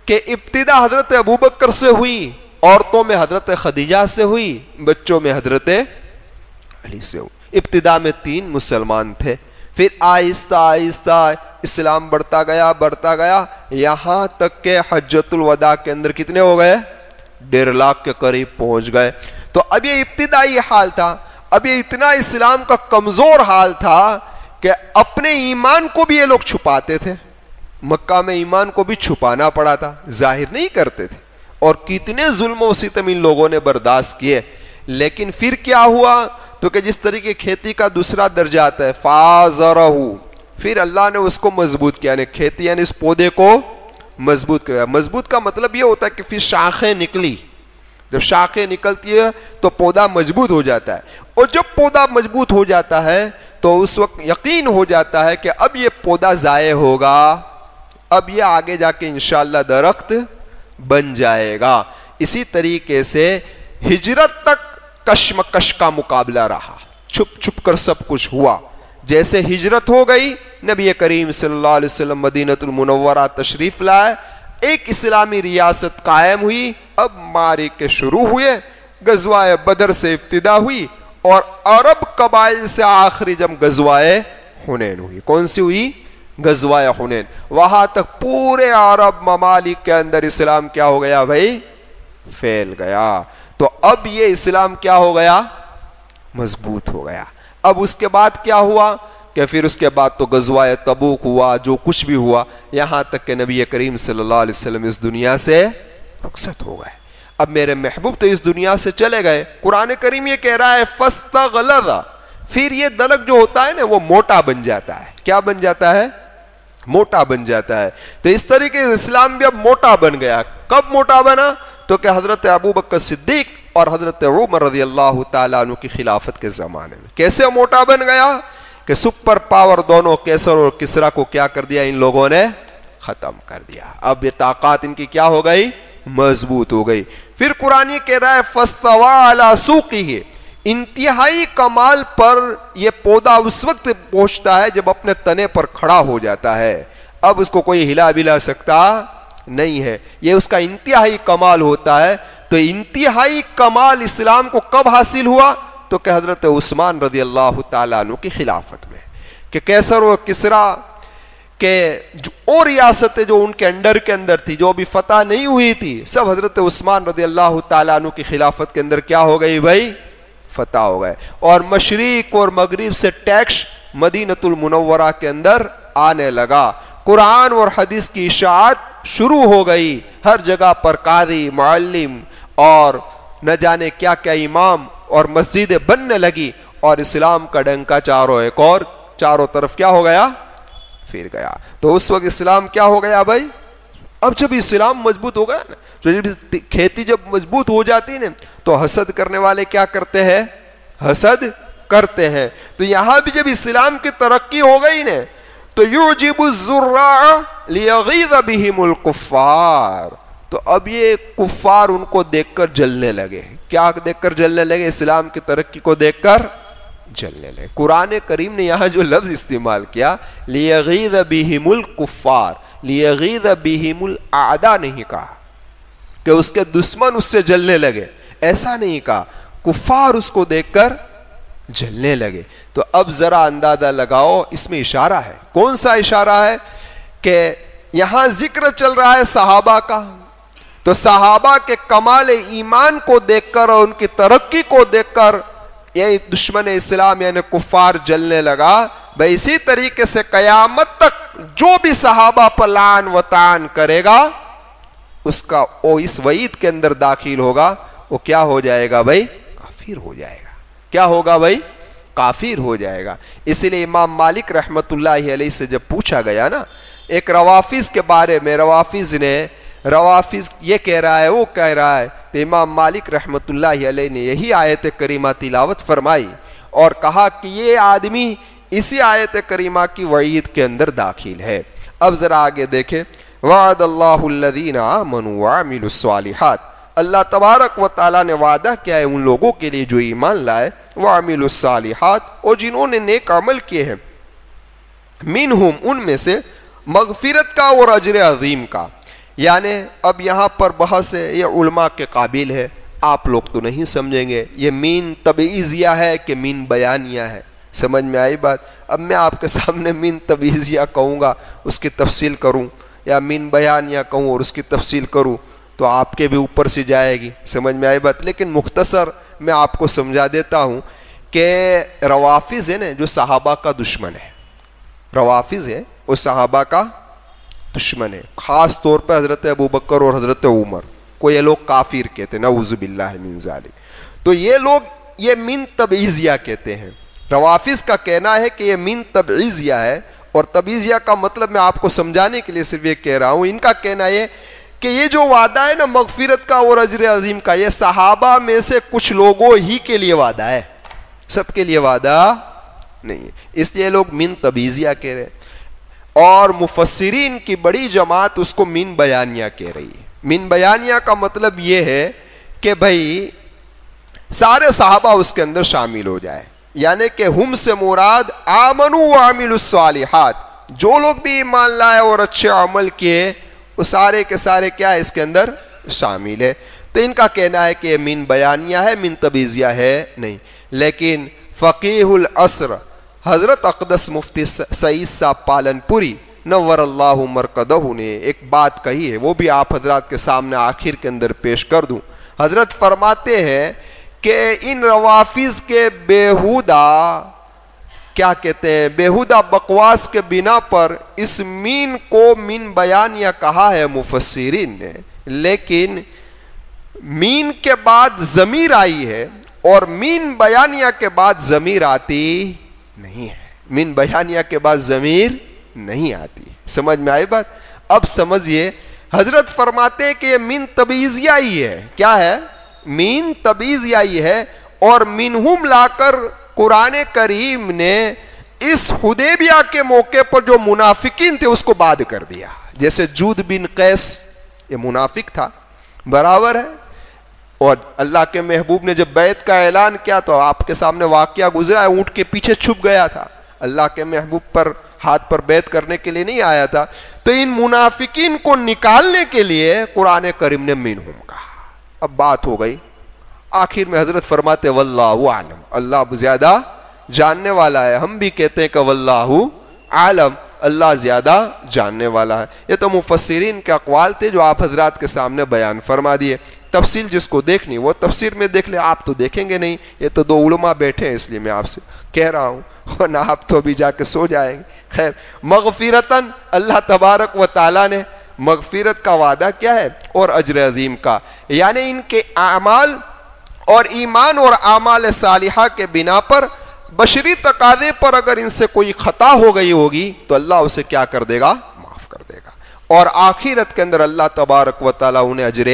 کہ ابتدا حضرت ابوبکر سے ہوئی، عورتوں میں حضرت خدیجہ سے ہوئی، بچوں میں حضرت علی سے ہوئی۔ ابتدا میں 3 مسلمان تھے، پھر آہستہ آہستہ اسلام بڑھتا گیا یہاں تک کہ حجۃ الوداع کے اندر کتنے ہو گئے؟ 1.5 لاکھ کے قریب پہنچ گئے۔ تو اب یہ ابتدائی حال تھا۔ اب یہ اتنا اسلام کا کمزور حال تھا کہ اپنے ایمان کو بھی یہ لوگ چھپاتے تھے. مکہ میں ایمان کو بھی چھپانا پڑا تھا, ظاہر نہیں کرتے تھے, اور کتنے ظلم و ستم ان لوگوں نے برداشت کیے. لیکن پھر کیا ہوا تو کہ جس طریقے کھیتی کا دوسرا درجہ آتا ہے فازرہ, پھر اللہ نے اس کو مضبوط کیا, یعنی کھیتی یعنی اس پودے کو مضبوط کیا. مضبوط کا مطلب یہ ہوتا ہے کہ پھر شاخیں نکلی, جب شاخیں نکلتی ہے تو پودا مضبوط ہو جاتا ہے, اور جب پودا مضبوط ہو جاتا ہے تو اس وقت یقین ہو جاتا ہے کہ اب یہ پودا ضائع ہوگا, اب یہ آگے جا کے انشاءاللہ درخت بن جائے گا. اسی طریقے سے ہجرت تک کشمکش کا مقابلہ رہا, چھپ چھپ کر سب کچھ ہوا. جیسے ہجرت ہو گئی, نبی کریم صلی اللہ علیہ وسلم مدینۃ المنورہ تشریف لائے, ایک اسلامی ریاست قائم ہوئی. اب معرکے شروع ہوئے, غزوہ بدر سے ابتدا ہوئی, اور عرب قبائل سے آخری جب غزوہ حنین ہوئی. کون سی ہوئی؟ غزوہ حنین. وہاں تک پورے عرب ممالک کے اندر اسلام کیا ہو گیا بھائی؟ پھیل گیا. تو اب یہ اسلام کیا ہو گیا؟ مضبوط ہو گیا. اب اس کے بعد کیا ہوا کہ پھر اس کے بعد تو غزوہ تبوک ہوا, جو کچھ بھی ہوا, یہاں تک کہ نبی کریم صلی اللہ علیہ وسلم اس دنیا سے رخصت ہو گئے. اب میرے محبوب تو اس دنیا سے چلے گئے. قرآن کریم یہ کہہ رہا ہے فاستغلظ, پھر یہ دلک جو ہوتا ہے نا وہ موٹا بن جاتا ہے. کیا بن جاتا ہے؟ موٹا بن جاتا ہے. تو اس طریقے سے اسلام بھی اب موٹا بن گیا. کب موٹا بنا؟ تو کہ حضرت ابوبکر صدیق اور حضرت عمر رضی اللہ تعالیٰ عنہ کی خلافت کے زمانے میں. کیسے موٹا بن گیا؟ کہ سپر پاور دونوں کیسر اور کسرا کو کیا کر دیا ان لوگوں نے؟ ختم کر دیا. اب یہ طاقت ان کی کیا ہو گئی؟ مضبوط ہو گئی. پھر قرآن یہ کہہ رہا ہے فاستوى على سوقه, انتہائی کمال پر یہ پودا اس وقت پہنچتا ہے جب اپنے تنے پر کھڑا ہو جاتا ہے. اب اس کو کوئی ہلا بلا سکتا نہیں ہے, یہ اس کا انتہائی کمال ہوتا ہے. تو انتہائی کمال اسلام کو کب حاصل ہوا؟ تو کہ حضرت عثمان رضی اللہ تعالیٰ عنہ کی خلافت میں, کہ کیسر و کسرا کہ اور ریاستیں جو ان کے انڈر کے اندر تھی, جو بھی فتح نہیں ہوئی تھی, سب حضرت عثمان رضی اللہ تعالیٰ عنہ کی خلافت کے اندر کیا ہو گئی بھائی؟ فتح ہو گئے. اور مشرق اور مغرب سے ٹیکس مدینۃ المنورہ کے اندر آنے لگا. قرآن اور حدیث کی اشاعت شروع ہو گئی. ہر جگہ پر قاضی, معلم اور نہ جانے کیا کیا امام اور مسجدیں بننے لگی, اور اسلام کا ڈنکا چاروں طرف کیا ہو گیا؟ پھر گیا. تو اس وقت اسلام کیا ہو گیا بھائی؟ اب جب اسلام مضبوط ہو گیا نا, تو جب کھیتی جب مضبوط ہو جاتی نا, تو حسد کرنے والے کیا کرتے ہیں؟ حسد کرتے ہیں. تو یہاں بھی جب اسلام کی ترقی ہو گئی نا, تو یعجب الزراع لیغیظ بہم الکفار, تو اب یہ کفار ان کو دیکھ کر جلنے لگے. کیا دیکھ کر جلنے لگے؟ اسلام کی ترقی کو دیکھ کر جلنے لگے. قرآن کریم نے یہاں جو لفظ استعمال کیا لیغیظ بہم الکفار, لیغیظ بہم الاعداء نہیں کہا کہ اس کے دشمن اس سے جلنے لگے, ایسا نہیں کہا, کفار اس کو دیکھ کر جلنے لگے. تو اب ذرا اندازہ لگاؤ, اس میں اشارہ ہے. کون سا اشارہ ہے؟ کہ یہاں ذکر چل رہا ہے صحابہ کا, تو صحابہ کے کمال ایمان کو دیکھ کر اور ان کی ترقی کو دیکھ کر یہ دشمن اسلام یعنی کفار جلنے لگا. بھائی اسی طریقے سے قیامت تک جو بھی صحابہ پر لعن و طعن کرے گا, اس کا وہ اس وعید کے اندر داخل ہوگا, وہ کیا ہو جائے گا بھائی؟ کافر ہو جائے گا. کیا ہوگا بھائی؟ کافر ہو جائے گا. اسی لیے امام مالک رحمت اللہ علیہ سے جب پوچھا گیا نا ایک روافظ کے بارے میں, روافظ یہ کہہ رہا ہے وہ کہہ رہا ہے, تو امام مالک رحمت اللہ علیہ نے یہی آیت کریمہ تلاوت فرمائی اور کہا کہ یہ آدمی اسی آیت کریمہ کی وعید کے اندر داخل ہے. اب ذرا آگے دیکھیں, وعد اللہ الذین آمنوا وعملوا الصالحات, اللہ تبارک و تعالیٰ نے وعدہ کیا ہے ان لوگوں کے لیے جو ایمان لائے, وعملوا الصالحات, اور جنہوں نے نیک عمل کیے ہیں, منہم ان میں سے, مغفرت کا اور اجر عظیم کا. یعنی اب یہاں پر بحث ہے, یہ علماء کے قابل ہے, آپ لوگ تو نہیں سمجھیں گے یہ مین تبعیضیہ ہے کہ مین بیانیہ ہے. سمجھ میں آئی بات؟ اب میں آپ کے سامنے مین تبعیضیہ کہوں گا اس کی تفصیل کروں, یا مین بیانیہ کہوں اور اس کی تفصیل کروں, تو آپ کے بھی اوپر سے جائے گی. سمجھ میں آئی بات؟ لیکن مختصر میں آپ کو سمجھا دیتا ہوں کہ روافض ہے نا جو صحابہ کا دشمن ہے، روافض ہے وہ صحابہ کا دشمن ہے، خاص طور پہ حضرت ابوبکر اور حضرت عمر کو یہ لوگ کافر کہتے ہیں، نعوذ باللہ من ذالک۔ تو یہ لوگ یہ من تبعیضیہ کہتے ہیں، روافض کا کہنا ہے کہ یہ من تبعیضیہ ہے، اور تبعیضیہ کا مطلب میں آپ کو سمجھانے کے لیے صرف یہ کہہ رہا ہوں، ان کا کہنا یہ کہ یہ جو وعدہ ہے نا مغفرت کا اور اجر عظیم کا، یہ صحابہ میں سے کچھ لوگوں ہی کے لیے وعدہ ہے، سب کے لیے وعدہ نہیں ہے، اس لیے لوگ من تبعیضیہ کہہ رہے ہیں۔ اور مفسرین کی بڑی جماعت اس کو من بیانیہ کہہ رہی ہے۔ من بیانیہ کا مطلب یہ ہے کہ بھائی سارے صحابہ اس کے اندر شامل ہو جائے، یعنی کہ ہم سے مراد آمنوا وعملوا الصالحات، جو لوگ بھی ایمان لائے اور اچھے عمل کیے وہ سارے کے سارے کیا اس کے اندر شامل ہے۔ تو ان کا کہنا ہے کہ یہ من بیانیہ ہے، من تبعیضیہ ہے نہیں۔ لیکن فقیہ العصر حضرت اقدس مفتی سعید صاحب پالن پوری نور اللہ مرقدہ نے ایک بات کہی ہے، وہ بھی آپ حضرات کے سامنے آخر کے اندر پیش کر دوں۔ حضرت فرماتے ہیں کہ ان روافض کے بیہودہ کیا کہتے ہیں بیہودہ بکواس کے بنا پر اس مین کو من بیانیہ کہا ہے مفسرین نے، لیکن مین کے بعد ضمیر آئی ہے اور مین بیانیہ کے بعد ضمیر آتی نہیں ہے، من بیانیہ کے بعد ضمیر نہیں آتی۔ سمجھ میں آئی بات؟ اب سمجھئے حضرت فرماتے کہ یہ من تبعیضیہ ہی ہے، کیا ہے؟ من تبعیضیہ ہی ہے، اور منہم لا کر قرآن کریم نے اس حدیبیہ کے موقع پر جو منافقین تھے اس کو بعد کر دیا، جیسے جود بن قیس یہ منافق تھا، برابر ہے، اور اللہ کے محبوب نے جب بیعت کا اعلان کیا تو آپ کے سامنے واقعہ گزرا ہے، اونٹ کے پیچھے چھپ گیا تھا، اللہ کے محبوب پر ہاتھ پر بیعت کرنے کے لیے نہیں آیا تھا۔ تو ان منافقین کو نکالنے کے لیے قرآن کریم نے منہم کہا۔ اب بات ہو گئی، آخر میں حضرت فرماتے واللہ عالم، اللہ زیادہ جاننے والا ہے، ہم بھی کہتے ہیں کہ واللہ عالم، اللہ زیادہ جاننے والا ہے۔ یہ تو مفسرین کے اقوال تھے جو آپ حضرات کے سامنے بیان فرما دیے، تفصیل جس کو دیکھنی وہ تفسیر میں دیکھ لے، آپ تو دیکھیں گے نہیں، یہ تو دو علماء بیٹھے ہیں اس لیے میں آپ سے کہہ رہا ہوں، ورنہ آپ تو ابھی جا کے سو جائیں گے۔ خیر، مغفرتاً اللہ تبارک و تعالیٰ نے مغفرت کا وعدہ کیا ہے اور اجر عظیم کا، یعنی ان کے اعمال اور ایمان اور اعمال صالحہ کے بنا پر بشری تقاضے پر اگر ان سے کوئی خطا ہو گئی ہوگی تو اللہ اسے کیا کر دے گا؟ معاف کر دے گا، اور آخرت کے اندر اللہ تبارک و تعالیٰ انہیں اجر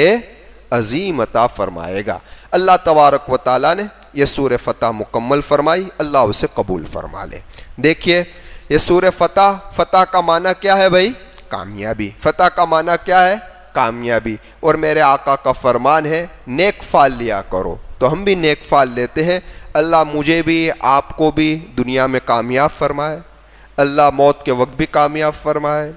عظیم عطا فرمائے گا۔ اللہ تبارک و تعالیٰ نے یہ سورہ فتح مکمل فرمائی، اللہ اسے قبول فرما لے۔ دیکھیے یہ سورہ فتح، فتح کا معنی کیا ہے بھائی؟ کامیابی۔ فتح کا معنی کیا ہے؟ کامیابی۔ اور میرے آقا کا فرمان ہے نیک فال لیا کرو، تو ہم بھی نیک فال لیتے ہیں۔ اللہ مجھے بھی آپ کو بھی دنیا میں کامیاب فرمائے، اللہ موت کے وقت بھی کامیاب فرمائے،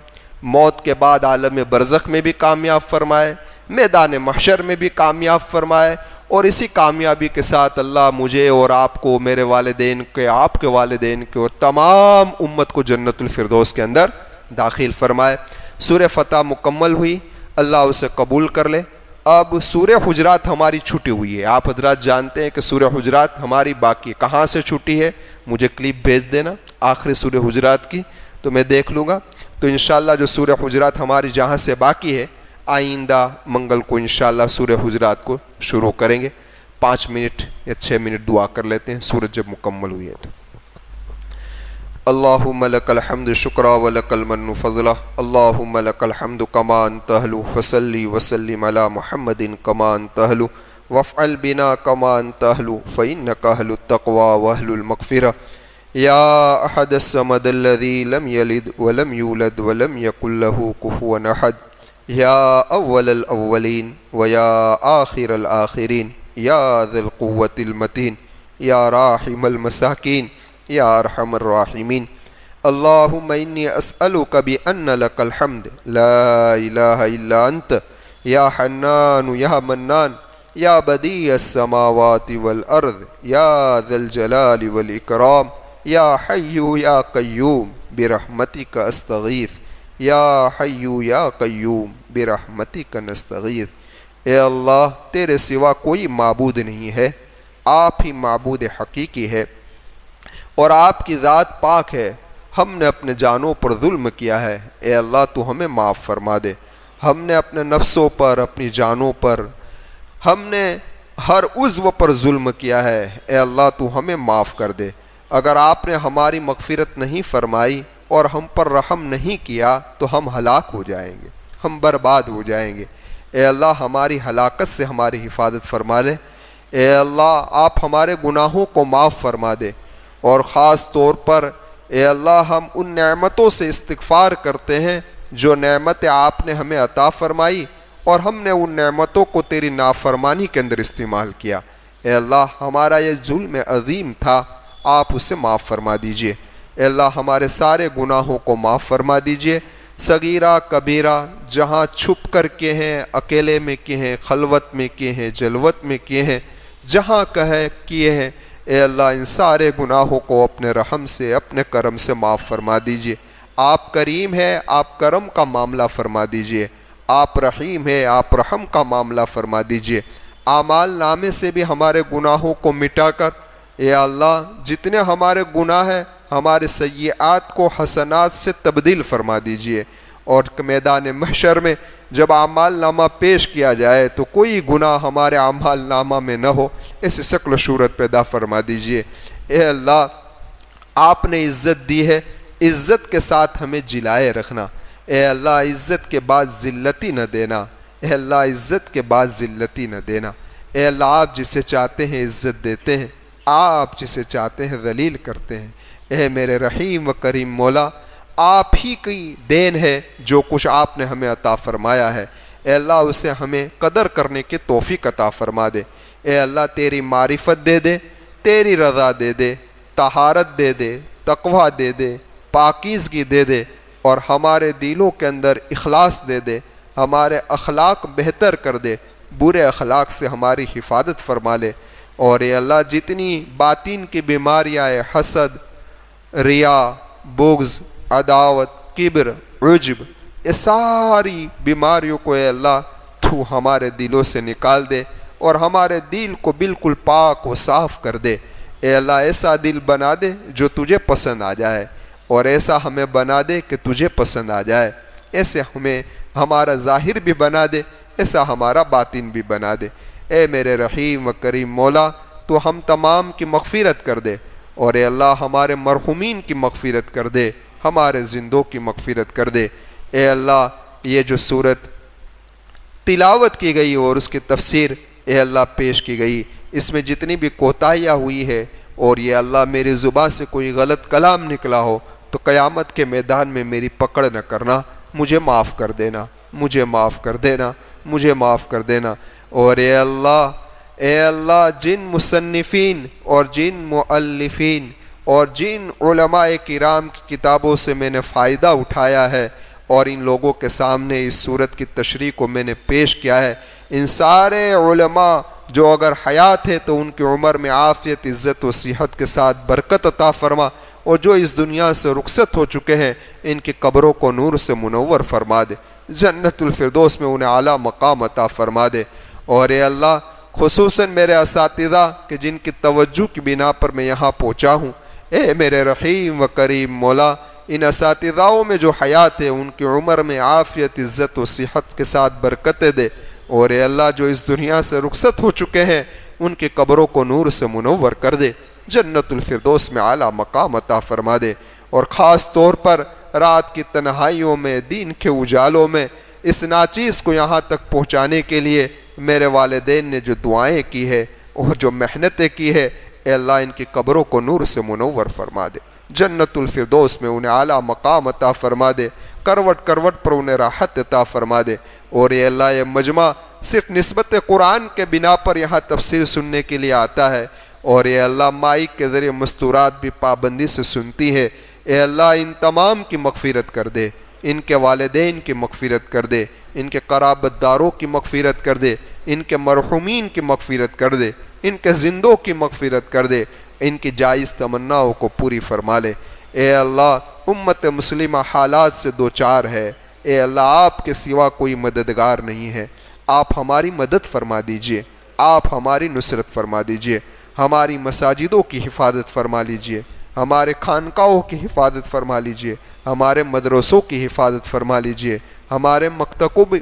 موت کے بعد عالم برزخ میں بھی کامیاب فرمائے، میدان محشر میں بھی کامیاب فرمائے، اور اسی کامیابی کے ساتھ اللہ مجھے اور آپ کو، میرے والدین کے، آپ کے والدین کے، اور تمام امت کو جنت الفردوس کے اندر داخل فرمائے۔ سورہ فتح مکمل ہوئی، اللہ اسے قبول کر لے۔ اب سورہ حجرات ہماری چھٹی ہوئی ہے، آپ حضرات جانتے ہیں کہ سورہ حجرات ہماری باقی کہاں سے چھٹی ہے، مجھے کلپ بھیج دینا آخری سورہ حجرات کی تو میں دیکھ لوں گا۔ تو انشاءاللہ جو سورہ حجرات ہماری جہاں سے باقی ہے، آئندہ منگل کو انشاءاللہ سورہ حجرات کو شروع کریں گے۔ 5 منٹ یا 6 منٹ دعا کر لیتے ہیں سورج جب مکمل ہوئی ہے تو۔ اللہم لک الحمد شکرا ولک المن فضلہ، اللہم لک الحمد کما انت اہل، فصلی وسلم علی محمد کما انت اہل، وافعل بنا کما انت اہل، فإنک اہل التقوی واہل المغفرہ، یا احد الصمد الذی لم یلد ولم یولد ولم یکن لہ کفوا احد، یا اول الاولین ویا آخر الآخرین، یا ذی القوة المتین، یا راحم المساکین، یا ارحم الراحمین۔ اللہم انی اسألک بأن لک الحمد لا الہ الا انت، یا حنان یا منان، یا بدیع السماوات والارض، یا ذی الجلال والاکرام، یا حی یا قیوم برحمتک استغیث، یا حی یا قیوم برحمتک نستغیث۔ اے اللہ، تیرے سوا کوئی معبود نہیں ہے، آپ ہی معبود حقیقی ہے۔ اور آپ کی ذات پاک ہے، ہم نے اپنے جانوں پر ظلم کیا ہے، اے اللہ تو ہمیں معاف فرما دے۔ ہم نے اپنے نفسوں پر، اپنی جانوں پر، ہم نے ہر عضو پر ظلم کیا ہے، اے اللہ تو ہمیں معاف کر دے۔ اگر آپ نے ہماری مغفرت نہیں فرمائی اور ہم پر رحم نہیں کیا تو ہم ہلاک ہو جائیں گے، ہم برباد ہو جائیں گے۔ اے اللہ ہماری ہلاکت سے ہماری حفاظت فرما لے۔ اے اللہ آپ ہمارے گناہوں کو معاف فرما دے، اور خاص طور پر اے اللہ ہم ان نعمتوں سے استغفار کرتے ہیں جو نعمت آپ نے ہمیں عطا فرمائی اور ہم نے ان نعمتوں کو تیری نافرمانی کے اندر استعمال کیا۔ اے اللہ ہمارا یہ ظلم عظیم تھا، آپ اسے معاف فرما دیجئے۔ اے اللہ ہمارے سارے گناہوں کو معاف فرما دیجئے، صغیرہ کبیرہ، جہاں چھپ کر کے ہیں، اکیلے میں کیے ہیں، خلوت میں کیے ہیں، جلوت میں کیے ہیں، جہاں کیے ہیں، اے اللہ ان سارے گناہوں کو اپنے رحم سے، اپنے کرم سے معاف فرما دیجئے۔ آپ کریم ہے، آپ کرم کا معاملہ فرما دیجئے۔ آپ رحیم ہے، آپ رحم کا معاملہ فرما دیجئے۔ اعمال نامے سے بھی ہمارے گناہوں کو مٹا کر اے اللہ جتنے ہمارے گناہ ہیں ہمارے سیئات کو حسنات سے تبدیل فرما دیجئے، اور میدان محشر میں جب اعمال نامہ پیش کیا جائے تو کوئی گناہ ہمارے اعمال نامہ میں نہ ہو، ایسی شکل و صورت پیدا فرما دیجئے۔ اے اللہ آپ نے عزت دی ہے، عزت کے ساتھ ہمیں جلائے رکھنا۔ اے اللہ عزت کے بعد ذلتی نہ دینا، اے اللہ عزت کے بعد ذلتی نہ دینا۔ اے اللہ آپ جسے چاہتے ہیں عزت دیتے ہیں، آپ جسے چاہتے ہیں ذلیل کرتے ہیں۔ اے میرے رحیم و کریم مولا، آپ ہی کی دین ہے جو کچھ آپ نے ہمیں عطا فرمایا ہے، اے اللہ اسے ہمیں قدر کرنے کی توفیق عطا فرما دے۔ اے اللہ تیری معرفت دے دے، تیری رضا دے دے، طہارت دے دے، تقویٰ دے دے، پاکیزگی دے دے، اور ہمارے دلوں کے اندر اخلاص دے دے، ہمارے اخلاق بہتر کر دے، برے اخلاق سے ہماری حفاظت فرما لے۔ اور اے اللہ جتنی باطن کی بیماریاں حسد، ریا، بغض، عداوت، کبر، عجب، یہ ساری بیماریوں کو اے اللہ تو ہمارے دلوں سے نکال دے اور ہمارے دل کو بالکل پاک و صاف کر دے۔ اے اللہ ایسا دل بنا دے جو تجھے پسند آ جائے، اور ایسا ہمیں بنا دے کہ تجھے پسند آ جائے۔ ایسے ہمیں ہمارا ظاہر بھی بنا دے، ایسا ہمارا باطن بھی بنا دے۔ اے میرے رحیم و کریم مولا، تو ہم تمام کی مغفرت کر دے، اور اے اللہ ہمارے مرحومین کی مغفرت کر دے، ہمارے زندوں کی مغفرت کر دے۔ اے اللہ یہ جو سورت تلاوت کی گئی اور اس کی تفسیر اے اللہ پیش کی گئی، اس میں جتنی بھی کوتاہیاں ہوئی ہے، اور یہ اللہ میری زبان سے کوئی غلط کلام نکلا ہو تو قیامت کے میدان میں میری پکڑ نہ کرنا، مجھے معاف کر دینا، مجھے معاف کر دینا، مجھے معاف کر دینا۔ اور اے اللہ جن مصنفین اور جن مؤلفین اور جن علماء کرام کی کتابوں سے میں نے فائدہ اٹھایا ہے اور ان لوگوں کے سامنے اس صورت کی تشریح کو میں نے پیش کیا ہے، ان سارے علماء جو اگر حیات ہے تو ان کی عمر میں عافیت، عزت و صحت کے ساتھ برکت عطا فرما، اور جو اس دنیا سے رخصت ہو چکے ہیں ان کی قبروں کو نور سے منور فرما دے، جنت الفردوس میں انہیں اعلیٰ مقام عطا فرما دے۔ اور اے اللہ خصوصاً میرے اساتذہ کہ جن کی توجہ کی بنا پر میں یہاں پہنچا ہوں، اے میرے رحیم و کریم مولا ان اساتذاؤں میں جو حیات ہے ان کی عمر میں عافیت، عزت و صحت کے ساتھ برکتیں دے، اور اے اللہ جو اس دنیا سے رخصت ہو چکے ہیں ان کی قبروں کو نور سے منور کر دے، جنت الفردوس میں اعلیٰ مقام عطا فرما دے۔ اور خاص طور پر رات کی تنہائیوں میں، دین کے اجالوں میں اس ناچیز کو یہاں تک پہنچانے کے لیے میرے والدین نے جو دعائیں کی ہے اور جو محنتیں کی ہے، اے اللہ ان کی قبروں کو نور سے منور فرما دے، جنت الفردوس میں انہیں اعلیٰ مقام عطا فرما دے، کروٹ کروٹ پر انہیں راحت عطا فرما دے۔ اور اے اللہ یہ مجمع صرف نسبت قرآن کے بنا پر یہاں تفسیر سننے کے لیے آتا ہے، اور اے اللہ مائک کے ذریعے مستورات بھی پابندی سے سنتی ہے، اے اللہ ان تمام کی مغفرت کر دے، ان کے والدین کی مغفرت کر دے، ان کے قرابت داروں کی مغفرت کر دے، ان کے مرحومین کی مغفرت کر دے، ان کے زندوں کی مغفرت کر دے، ان کی جائز تمناؤں کو پوری فرما لے۔ اے اللہ امت مسلمہ حالات سے دوچار ہے، اے اللہ آپ کے سوا کوئی مددگار نہیں ہے، آپ ہماری مدد فرما دیجئے، آپ ہماری نصرت فرما دیجئے، ہماری مساجدوں کی حفاظت فرما لیجئے، ہمارے خانقاہوں کی حفاظت فرما لیجئے، ہمارے مدرسوں کی حفاظت فرما لیجئے، ہمارے مکتبوں کی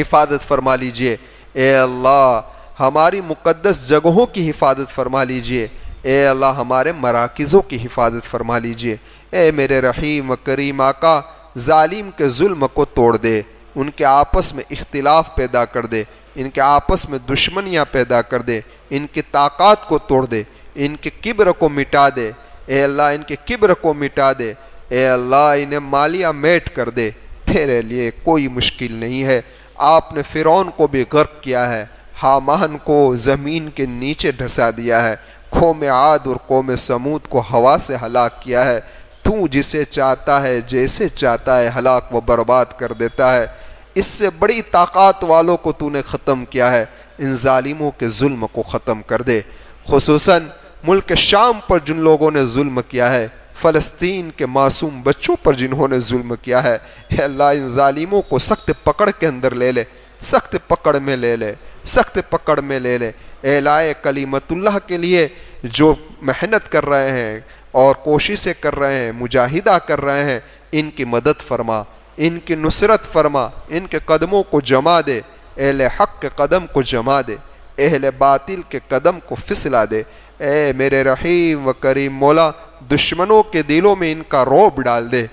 حفاظت فرما لیجئے۔ اے اللہ ہماری مقدس جگہوں کی حفاظت فرما لیجئے۔ اے اللہ ہمارے مراکزوں کی حفاظت فرما لیجئے۔ اے میرے رحیم و کریم آقا، ظالم کے ظلم کو توڑ دے، ان کے آپس میں اختلاف پیدا کر دے، ان کے آپس میں دشمنیاں پیدا کر دے، ان کی طاقت کو توڑ دے، ان کے کبر کو مٹا دے۔ اے اللہ ان کے کبر کو مٹا دے۔ اے اللہ انہیں مالیہ میٹ کر دے۔ تیرے لیے کوئی مشکل نہیں ہے۔ آپ نے فرعون کو بھی غرق کیا ہے، حامان کو زمین کے نیچے دھسا دیا ہے، قوم عاد اور قوم سمود کو ہوا سے ہلاک کیا ہے۔ تو جسے چاہتا ہے جیسے چاہتا ہے ہلاک و برباد کر دیتا ہے۔ اس سے بڑی طاقت والوں کو تو نے ختم کیا ہے۔ ان ظالموں کے ظلم کو ختم کر دے، خصوصاً ملک شام پر جن لوگوں نے ظلم کیا ہے، فلسطین کے معصوم بچوں پر جنہوں نے ظلم کیا ہے۔ اے اللہ ان ظالموں کو سخت پکڑ کے اندر لے لے، سخت پکڑ میں لے لے، سخت پکڑ میں لے لے۔ اعلاء کلمت اللہ کے لیے جو محنت کر رہے ہیں اور کوششیں کر رہے ہیں، مجاہدہ کر رہے ہیں، ان کی مدد فرما، ان کی نصرت فرما، ان کے قدموں کو جما دے۔ اہل حق کے قدم کو جما دے، اہل باطل کے قدم کو پھسلا دے۔ اے میرے رحیم و کریم مولا، دشمنوں کے دلوں میں ان کا رعب ڈال دے،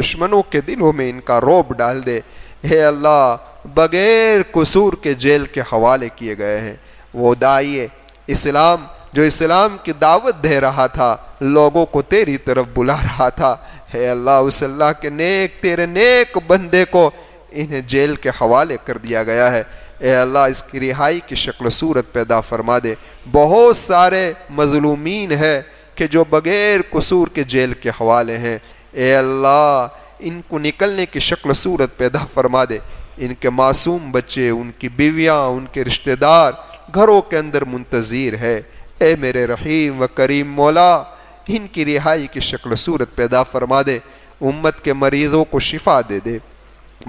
دشمنوں کے دلوں میں ان کا رعب ڈال دے۔ اے اللہ بغیر قصور کے جیل کے حوالے کیے گئے ہیں وہ داعی اسلام جو اسلام کی دعوت دے رہا تھا، لوگوں کو تیری طرف بلا رہا تھا، اے اللہ اس اللہ کے نیک تیرے نیک بندے کو انہیں جیل کے حوالے کر دیا گیا ہے۔ اے اللہ اس کی رہائی کی شکل و صورت پیدا فرما دے۔ بہت سارے مظلومین ہیں کہ جو بغیر قصور کے جیل کے حوالے ہیں، اے اللہ ان کو نکلنے کی شکل و صورت پیدا فرما دے۔ ان کے معصوم بچے، ان کی بیویاں، ان کے رشتہ دار گھروں کے اندر منتظر ہے۔ اے میرے رحیم و کریم مولا، ان کی رہائی کی شکل و صورت پیدا فرما دے۔ امت کے مریضوں کو شفا دے دے،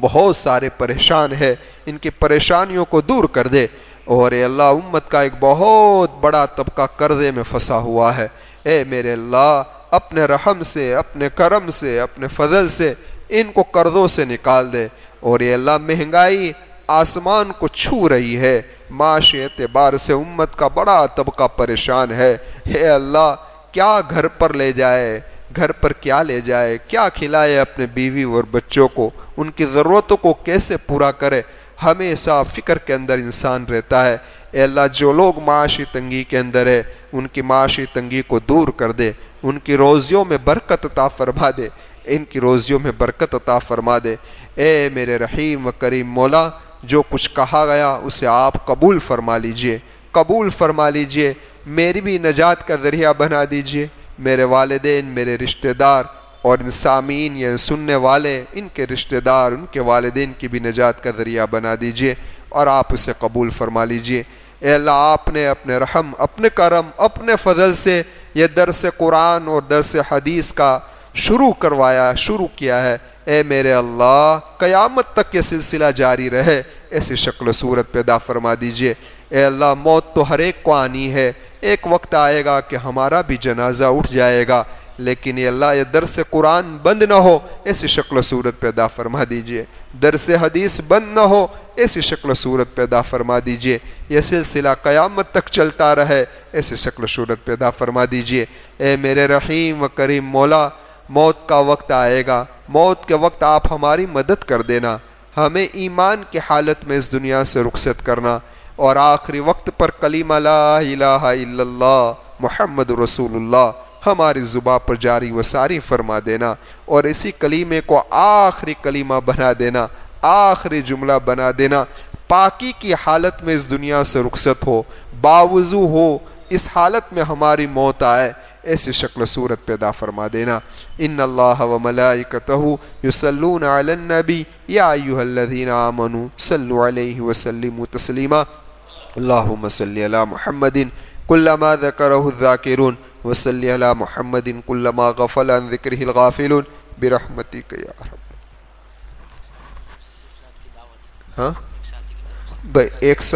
بہت سارے پریشان ہیں، ان کی پریشانیوں کو دور کر دے۔ اور اے اللہ امت کا ایک بہت بڑا طبقہ قرضے میں پھنسا ہوا ہے، اے میرے اللہ اپنے رحم سے، اپنے کرم سے، اپنے فضل سے ان کو قرضوں سے نکال دے۔ اور اے اللہ مہنگائی آسمان کو چھو رہی ہے، معاشی اعتبار سے امت کا بڑا طبقہ پریشان ہے۔ اے اللہ کیا گھر پر لے جائے، گھر پر کیا لے جائے، کیا کھلائے اپنے بیوی اور بچوں کو، ان کی ضرورتوں کو کیسے پورا کرے، ہمیشہ فکر کے اندر انسان رہتا ہے۔ اے اللہ جو لوگ معاشی تنگی کے اندر ہے، ان کی معاشی تنگی کو دور کر دے، ان کی روزیوں میں برکت عطا فرما دے، ان کی روزیوں میں برکت عطا فرما دے۔ اے میرے رحیم و کریم مولا، جو کچھ کہا گیا اسے آپ قبول فرما لیجئے، قبول فرما لیجئے، میری بھی نجات کا ذریعہ بنا دیجئے، میرے والدین، میرے رشتہ دار اور ان سامعین یا سننے والے، ان کے رشتہ دار، ان کے والدین کی بھی نجات کا ذریعہ بنا دیجئے اور آپ اسے قبول فرما لیجئے۔ اے اللہ آپ نے اپنے رحم، اپنے کرم، اپنے فضل سے یہ درس قرآن اور درس حدیث کا شروع کیا ہے۔ اے میرے اللہ قیامت تک یہ سلسلہ جاری رہے، ایسی شکل و صورت پیدا فرما دیجئے۔ اے اللہ موت تو ہر ایک کو آنی ہے، ایک وقت آئے گا کہ ہمارا بھی جنازہ اٹھ جائے گا، لیکن یہ اللہ یہ درس قرآن بند نہ ہو، ایسی شکل و صورت پیدا فرما دیجئے۔ درس حدیث بند نہ ہو، ایسی شکل و صورت پیدا فرما دیجئے۔ یہ سلسلہ قیامت تک چلتا رہے، ایسی شکل و صورت پیدا فرما دیجئے۔ اے میرے رحیم و کریم مولا، موت کا وقت آئے گا، موت کے وقت آپ ہماری مدد کر دینا، ہمیں ایمان کی حالت میں اس دنیا سے رخصت کرنا اور آخری وقت پر کلمہ لا الہ الا اللہ محمد رسول اللہ ہماری زباں پر جاری و ساری فرما دینا اور اسی کلمے کو آخری کلمہ بنا دینا، آخری جملہ بنا دینا، پاکی کی حالت میں اس دنیا سے رخصت ہو، باوضو ہو، اس حالت میں ہماری موت آئے، ایسی شکل صورت پیدا فرما دینا۔ ان اللہ و ملائکتہ یصلون علی النبی یا ایھا الذین آمنوا صلوا علیہ وسلموا تسلیما اللہم صلی علی محمد کلما ذکرہ الذاکرون وصلی علی محمد کلما غفل عن ذکرہ الغافلون برحمتک یا رب۔ ہاں ایک ساتھ